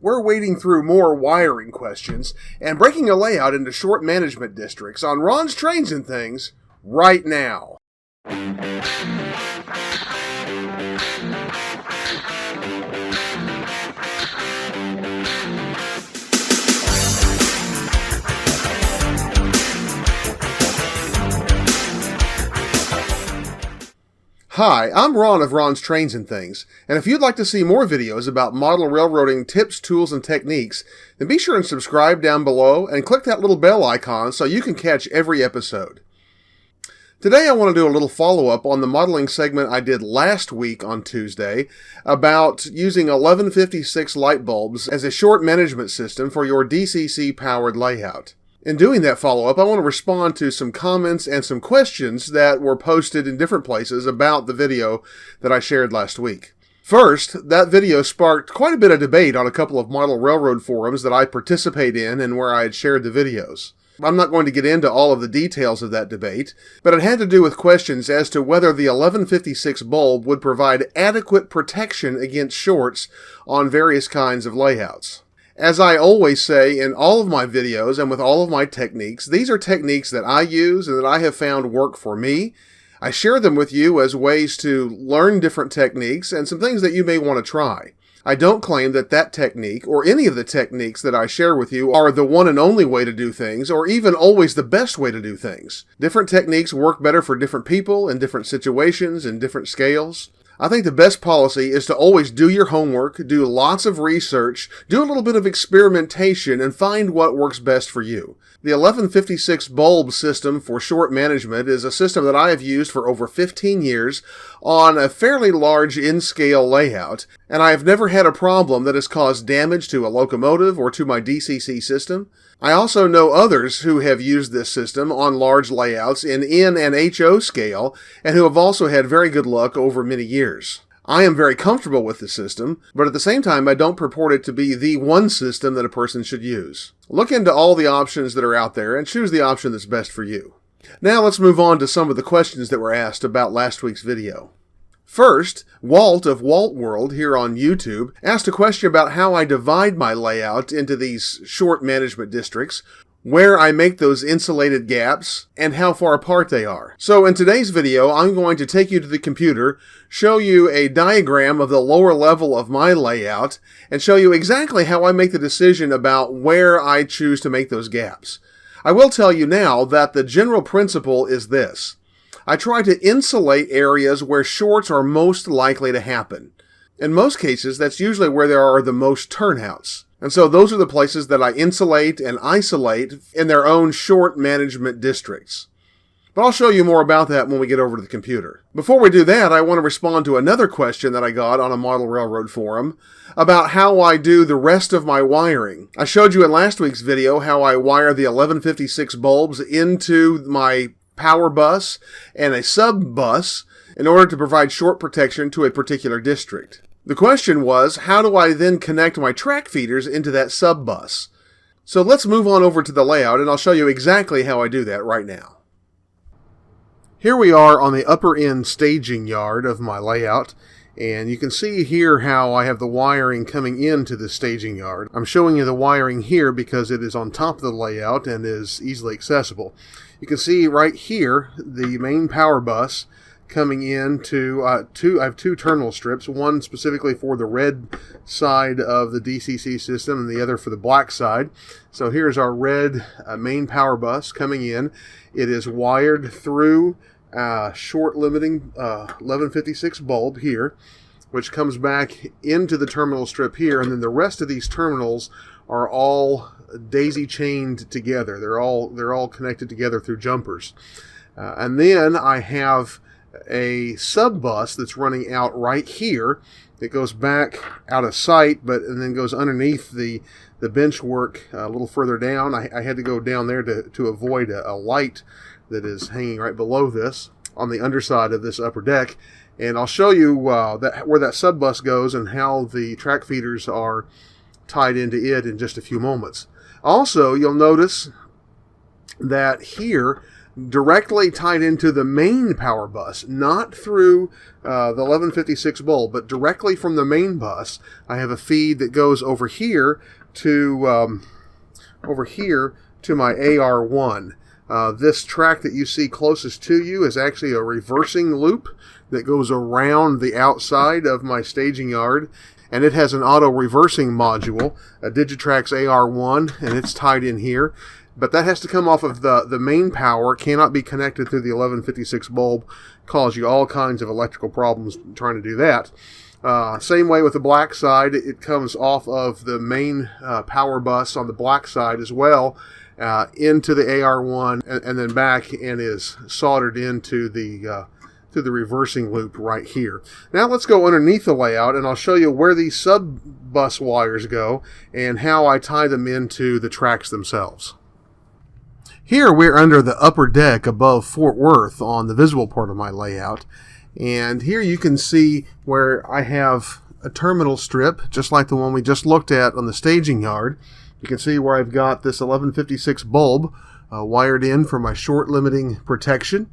We're wading through more wiring questions and breaking a layout into short management districts on Ron's Trains and Things right now. Hi, I'm Ron of Ron's Trains and Things, and if you'd like to see more videos about model railroading tips, tools, and techniques, then be sure and subscribe down below and click that little bell icon so you can catch every episode. Today I want to do a little follow-up on the modeling segment I did last week on Tuesday about using 1156 light bulbs as a short management system for your DCC-powered layout. In doing that follow-up, I want to respond to some comments and some questions that were posted in different places about the video that I shared last week. First, that video sparked quite a bit of debate on a couple of model railroad forums that I participate in and where I had shared the videos. I'm not going to get into all of the details of that debate, but it had to do with questions as to whether the 1156 bulb would provide adequate protection against shorts on various kinds of layouts. As I always say in all of my videos and with all of my techniques, these are techniques that I use and that I have found work for me. I share them with you as ways to learn different techniques and some things that you may want to try. I don't claim that that technique or any of the techniques that I share with you are the one and only way to do things or even always the best way to do things. Different techniques work better for different people in different situations and different scales. I think the best policy is to always do your homework, do lots of research, do a little bit of experimentation, and find what works best for you. The 1156 bulb system for short management is a system that I have used for over 15 years on a fairly large in-scale layout, and I have never had a problem that has caused damage to a locomotive or to my DCC system. I also know others who have used this system on large layouts in N and HO scale and who have also had very good luck over many years. I am very comfortable with the system, but at the same time I don't purport it to be the one system that a person should use. Look into all the options that are out there and choose the option that's best for you. Now let's move on to some of the questions that were asked about last week's video. First, Walt of Walt World here on YouTube asked a question about how I divide my layout into these short management districts, where I make those insulated gaps, and how far apart they are. So in today's video, I'm going to take you to the computer, show you a diagram of the lower level of my layout, and show you exactly how I make the decision about where I choose to make those gaps. I will tell you now that the general principle is this. I try to insulate areas where shorts are most likely to happen. In most cases, that's usually where there are the most turnouts. And so those are the places that I insulate and isolate in their own short management districts. But I'll show you more about that when we get over to the computer. Before we do that, I want to respond to another question that I got on a model railroad forum about how I do the rest of my wiring. I showed you in last week's video how I wire the 1156 bulbs into my power bus and a sub bus in order to provide short protection to a particular district. The question was, how do I then connect my track feeders into that sub bus? So let's move on over to the layout and I'll show you exactly how I do that right now. Here we are on the upper end staging yard of my layout, and you can see here how I have the wiring coming into the staging yard. I'm showing you the wiring here because it is on top of the layout and is easily accessible. You can see right here the main power bus coming in to I have two terminal strips, one specifically for the red side of the DCC system and the other for the black side. So here's our red main power bus coming in. It is wired through short limiting 1156 bulb here, which comes back into the terminal strip here, and then the rest of these terminals are all daisy chained together. They're all connected together through jumpers. And then I have a sub bus that's running out right here. It goes back out of sight, and then goes underneath the bench work a little further down. I had to go down there to avoid a light that is hanging right below this on the underside of this upper deck. And I'll show you where that sub bus goes and how the track feeders are tied into it in just a few moments. Also, you'll notice that here directly tied into the main power bus, not through the 1156 bulb, but directly from the main bus. I have a feed that goes over here to my AR1. This track that you see closest to you is actually a reversing loop that goes around the outside of my staging yard, and it has an auto reversing module, a Digitrax AR1, and it's tied in here. But that has to come off of the main power. It cannot be connected through the 1156 bulb. Cause you all kinds of electrical problems trying to do that. Same way with the black side. It comes off of the main power bus on the black side as well, into the AR1 and then back, and is soldered into the reversing loop right here. Now let's go underneath the layout, and I'll show you where these sub-bus wires go and how I tie them into the tracks themselves. Here we're under the upper deck above Fort Worth on the visible part of my layout, and here you can see where I have a terminal strip just like the one we just looked at on the staging yard. You can see where I've got this 1156 bulb wired in for my short limiting protection.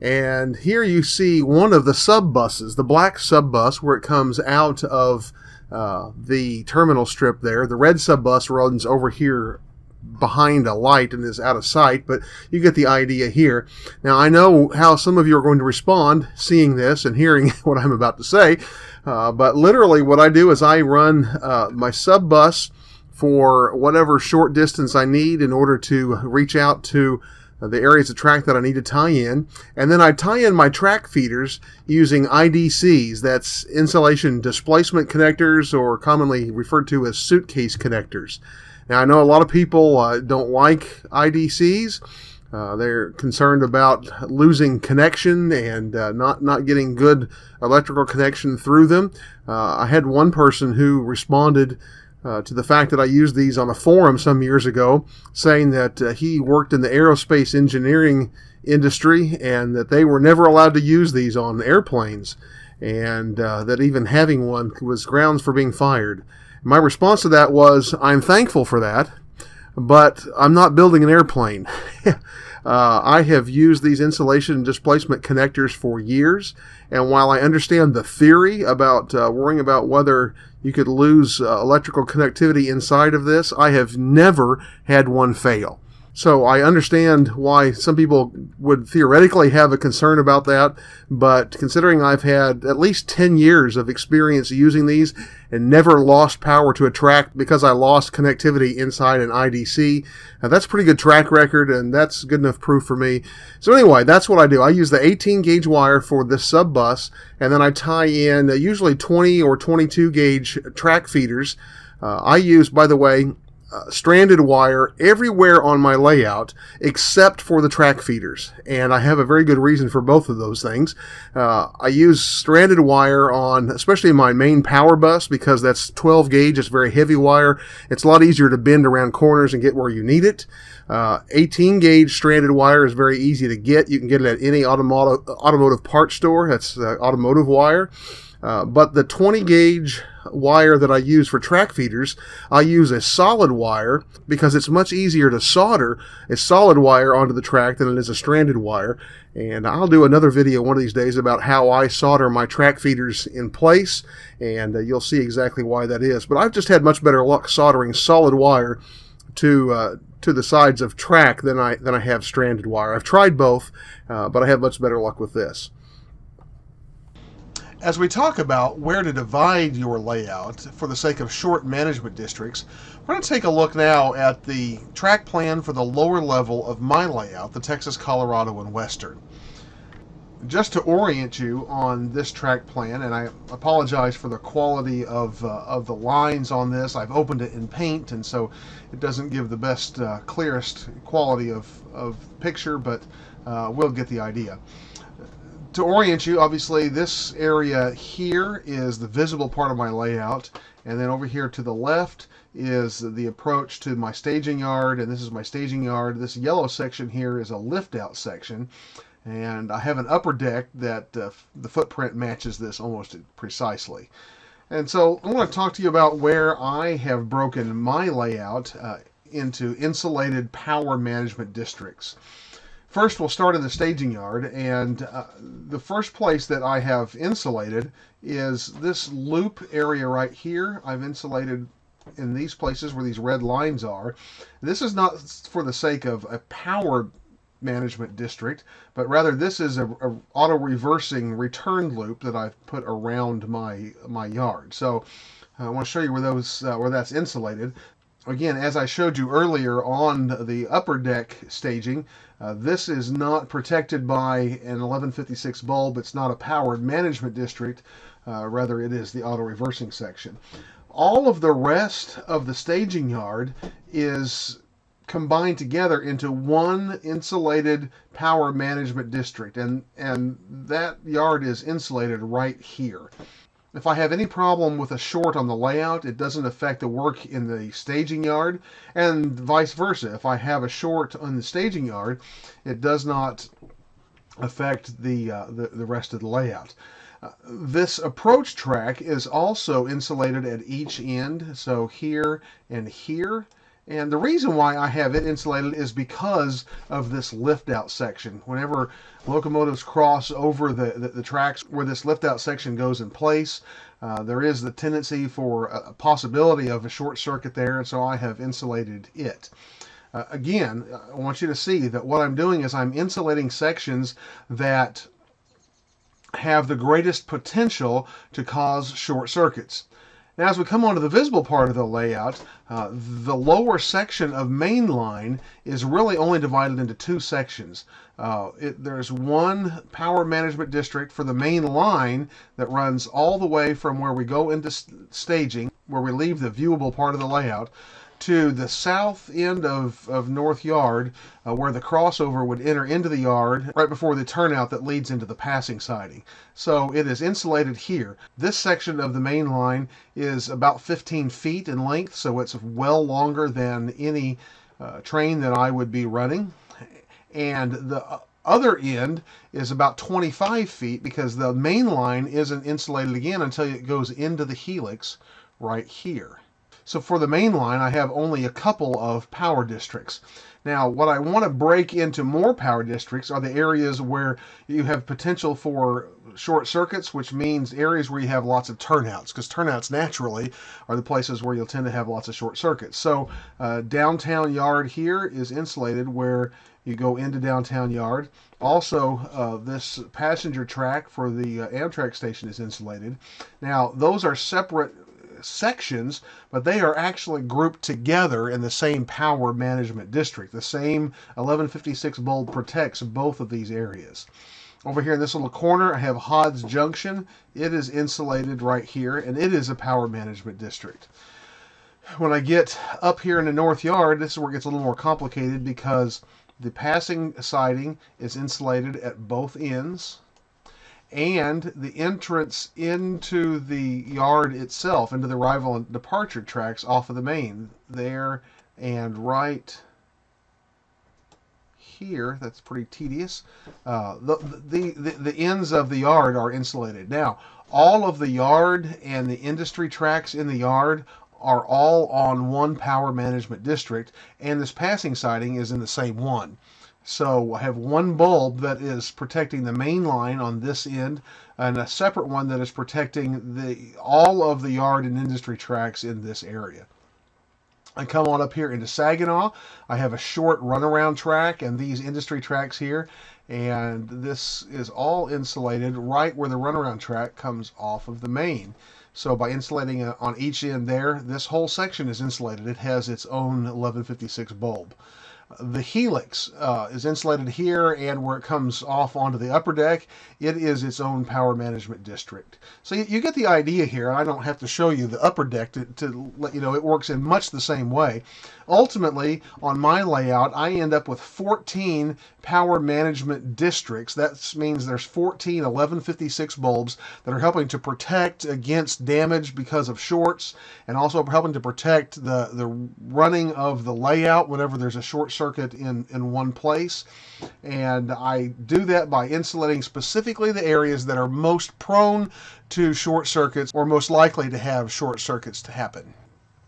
And here you see one of the sub-buses, the black sub-bus, where it comes out of the terminal strip there. The red sub-bus runs over here behind a light and is out of sight, but you get the idea here. Now, I know how some of you are going to respond seeing this and hearing what I'm about to say, but literally what I do is I run my sub-bus for whatever short distance I need in order to reach out to the areas of track that I need to tie in, and then I tie in my track feeders using IDCs. That's insulation displacement connectors, or commonly referred to as suitcase connectors. Now, I know a lot of people don't like IDCs. They're concerned about losing connection and not getting good electrical connection through them. I had one person who responded to the fact that I used these on a forum some years ago, saying that he worked in the aerospace engineering industry and that they were never allowed to use these on airplanes, and that even having one was grounds for being fired. My response to that was, I'm thankful for that, but I'm not building an airplane. I have used these insulation and displacement connectors for years, and while I understand the theory about worrying about whether you could lose electrical connectivity inside of this, I have never had one fail. So I understand why some people would theoretically have a concern about that, but considering I've had at least 10 years of experience using these and never lost power to a track because I lost connectivity inside an IDC, that's a pretty good track record, and that's good enough proof for me. So anyway, that's what I do. I use the 18 gauge wire for this sub bus, and then I tie in usually 20 or 22 gauge track feeders. I use, by the way, stranded wire everywhere on my layout except for the track feeders, and I have a very good reason for both of those things. I use stranded wire on especially my main power bus because that's 12 gauge. It's very heavy wire. It's a lot easier to bend around corners and get where you need it. 18 gauge stranded wire is very easy to get. You can get it at any automotive parts store. That's automotive wire. But the 20 gauge wire that I use for track feeders, I use a solid wire because it's much easier to solder a solid wire onto the track than it is a stranded wire. And I'll do another video one of these days about how I solder my track feeders in place, and you'll see exactly why that is. But I've just had much better luck soldering solid wire to the sides of track than I have stranded wire. I've tried both, but I have much better luck with this. As we talk about where to divide your layout for the sake of short management districts, we're going to take a look now at the track plan for the lower level of my layout, the Texas, Colorado, and Western. Just to orient you on this track plan, and I apologize for the quality of the lines on this. I've opened it in paint, and so it doesn't give the best, clearest quality of picture, but we'll get the idea. To orient you, obviously this area here is the visible part of my layout, and then over here to the left is the approach to my staging yard, and this is my staging yard. This yellow section here is a lift out section, and I have an upper deck that the footprint matches this almost precisely. And so I want to talk to you about where I have broken my layout into insulated power management districts. First, we'll start in the staging yard, and the first place that I have insulated is this loop area right here. I've insulated in these places where these red lines are. This is not for the sake of a power management district, but rather this is a auto reversing return loop that I've put around my yard. So I want to show you where that's insulated. Again, as I showed you earlier on the upper deck staging, this is not protected by an 1156 bulb. It's not a powered management district. Rather, it is the auto reversing section. All of the rest of the staging yard is combined together into one insulated power management district, and that yard is insulated right here. If I have any problem with a short on the layout, it doesn't affect the work in the staging yard, and vice versa. If I have a short on the staging yard, it does not affect the rest of the layout. This approach track is also insulated at each end, so here and here. And the reason why I have it insulated is because of this lift out section. Whenever locomotives cross over the tracks where this lift out section goes in place, there is the tendency for a possibility of a short circuit there, and so I have insulated it. Again, I want you to see that what I'm doing is I'm insulating sections that have the greatest potential to cause short circuits. Now, as we come onto the visible part of the layout, the lower section of main line is really only divided into two sections. There's one power management district for the main line that runs all the way from where we go into staging, where we leave the viewable part of the layout, to the south end of North Yard, where the crossover would enter into the yard right before the turnout that leads into the passing siding. So it is insulated here. This section of the main line is about 15 feet in length, so it's well longer than any train that I would be running. And the other end is about 25 feet because the main line isn't insulated again until it goes into the helix right here. So for the main line, I have only a couple of power districts. Now, what I want to break into more power districts are the areas where you have potential for short circuits, which means areas where you have lots of turnouts, because turnouts naturally are the places where you'll tend to have lots of short circuits. So downtown yard here is insulated where you go into downtown yard. Also, this passenger track for the Amtrak station is insulated. Now, those are separate sections, but they are actually grouped together in the same power management district. The same 1156 bulb protects both of these areas. Over here in this little corner, I have Hodds Junction. It is insulated right here, and it is a power management district. When I get up here in the North Yard, this is where it gets a little more complicated because the passing siding is insulated at both ends, and the entrance into the yard itself, into the arrival and departure tracks off of the main, there and right here. That's pretty tedious. The ends of the yard are insulated. Now, all of the yard and the industry tracks in the yard are all on one power management district, and this passing siding is in the same one. So I have one bulb that is protecting the main line on this end, and a separate one that is protecting all of the yard and industry tracks in this area. I come on up here into Saginaw. I have a short runaround track and these industry tracks here, and this is all insulated right where the runaround track comes off of the main. So by insulating on each end there, this whole section is insulated. It has its own 1156 bulb. The helix is insulated here, and where it comes off onto the upper deck, it is its own power management district. So you get the idea here. I don't have to show you the upper deck to let you know it works in much the same way. Ultimately, on my layout, I end up with 14 power management districts. That means there's 14 1156 bulbs that are helping to protect against damage because of shorts, and also helping to protect the running of the layout whenever there's a short circuit in one place. And I do that by insulating specifically the areas that are most prone to short circuits or most likely to have short circuits to happen.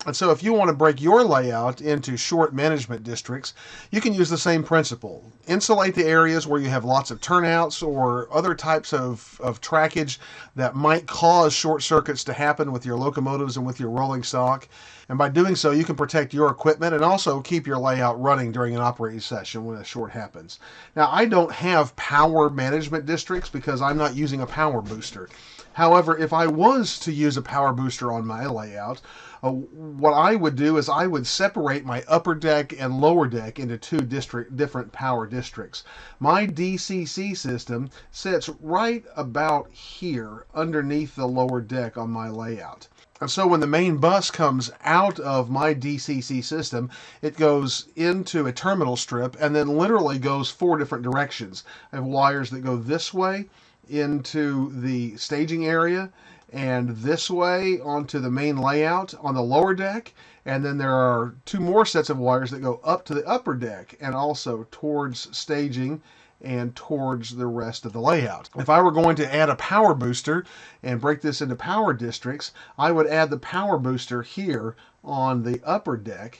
And so if you want to break your layout into short management districts, you can use the same principle. Insulate the areas where you have lots of turnouts or other types of trackage that might cause short circuits to happen with your locomotives and with your rolling stock. And by doing so, you can protect your equipment and also keep your layout running during an operating session when a short happens. Now, I don't have power management districts because I'm not using a power booster. However, if I was to use a power booster on my layout, what I would do is I would separate my upper deck and lower deck into two different power districts. My DCC system sits right about here underneath the lower deck on my layout. And so when the main bus comes out of my DCC system, it goes into a terminal strip and then literally goes 4 different directions. I have wires that go this way into the staging area, and this way onto the main layout on the lower deck, and then there are 2 more sets of wires that go up to the upper deck and also towards staging and towards the rest of the layout. If I were going to add a power booster and break this into power districts, I would add the power booster here on the upper deck,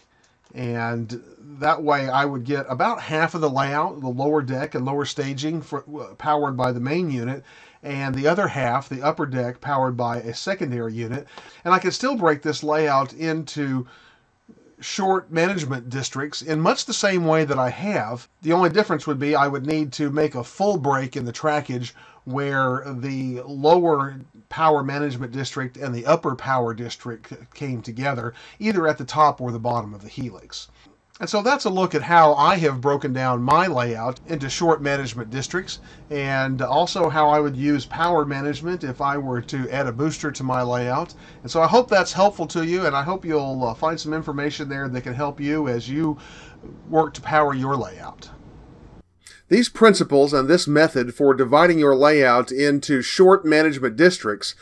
and that way I would get about half of the layout, the lower deck and lower staging powered by the main unit, and the other half, the upper deck, powered by a secondary unit. And I could still break this layout into short management districts in much the same way that I have. The only difference would be I would need to make a full break in the trackage where the lower power management district and the upper power district came together, either at the top or the bottom of the helix. And so that's a look at how I have broken down my layout into short management districts, and also how I would use power management if I were to add a booster to my layout. And so I hope that's helpful to you, and I hope you'll find some information there that can help you as you work to power your layout. These principles and this method for dividing your layout into short management districts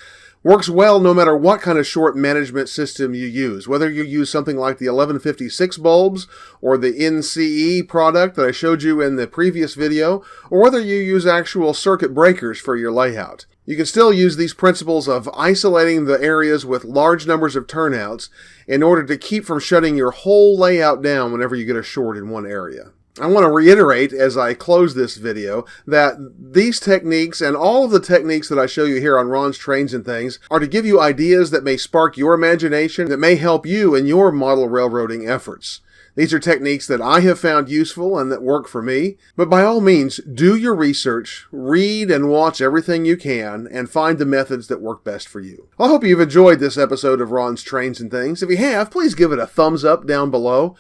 works well no matter what kind of short management system you use, whether you use something like the 1156 bulbs or the NCE product that I showed you in the previous video, or whether you use actual circuit breakers for your layout. You can still use these principles of isolating the areas with large numbers of turnouts in order to keep from shutting your whole layout down whenever you get a short in one area. I want to reiterate as I close this video that these techniques and all of the techniques that I show you here on Ron's Trains and Things are to give you ideas that may spark your imagination, that may help you in your model railroading efforts. These are techniques that I have found useful and that work for me, but by all means, do your research, read and watch everything you can, and find the methods that work best for you. I hope you've enjoyed this episode of Ron's Trains and Things. If you have, please give it a thumbs up down below.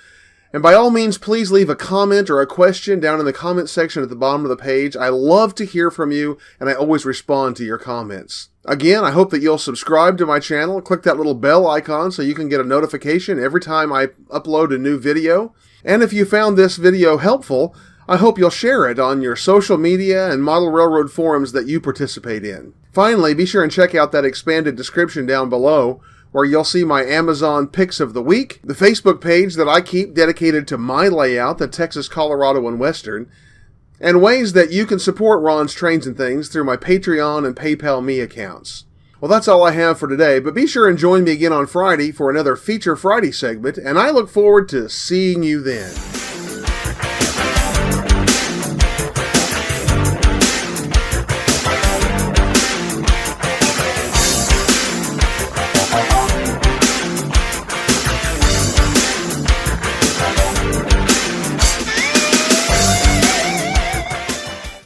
And by all means, please leave a comment or a question down in the comment section at the bottom of the page. I love to hear from you, and I always respond to your comments. Again, I hope that you'll subscribe to my channel, click that little bell icon so you can get a notification every time I upload a new video. And if you found this video helpful, I hope you'll share it on your social media and model railroad forums that you participate in. Finally, be sure and check out that expanded description down below, where you'll see my Amazon Picks of the Week, the Facebook page that I keep dedicated to my layout, the Texas, Colorado, and Western, and ways that you can support Ron's Trains and Things through my Patreon and PayPal Me accounts. Well, that's all I have for today, but be sure and join me again on Friday for another Feature Friday segment, and I look forward to seeing you then.